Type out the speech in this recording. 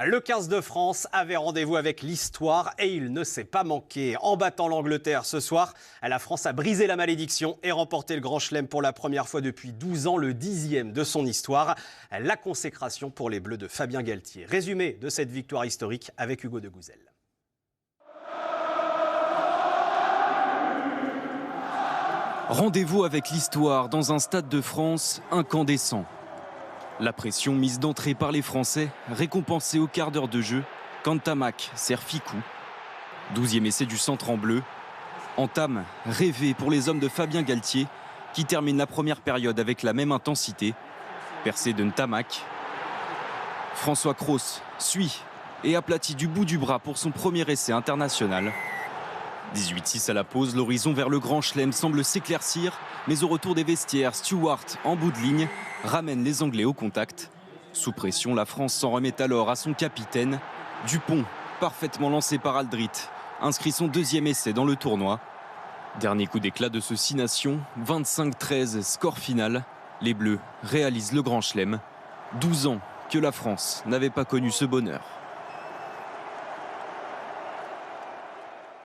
Le 15 de France avait rendez-vous avec l'histoire et il ne s'est pas manqué. En battant l'Angleterre ce soir, la France a brisé la malédiction et remporté le Grand Chelem pour la première fois depuis 12 ans, le 10e de son histoire. La consécration pour les Bleus de Fabien Galtier. Résumé de cette victoire historique avec Hugo de Gouzel. Rendez-vous avec l'histoire dans un stade de France incandescent. La pression mise d'entrée par les Français, récompensée au quart d'heure de jeu, quand Ntamack sert Fickou. 12e essai du centre en bleu. Entame rêvé pour les hommes de Fabien Galtier, qui termine la première période avec la même intensité. Percé de Ntamack. François Cros suit et aplatit du bout du bras pour son premier essai international. 18-6 à la pause, l'horizon vers le Grand Chelem semble s'éclaircir, mais au retour des vestiaires, Stewart, en bout de ligne, ramène les Anglais au contact. Sous pression, la France s'en remet alors à son capitaine. Dupont, parfaitement lancé par Aldrit, inscrit son deuxième essai dans le tournoi. Dernier coup d'éclat de ce 6 nations, 25-13, score final. Les Bleus réalisent le Grand Chelem. 12 ans que la France n'avait pas connu ce bonheur.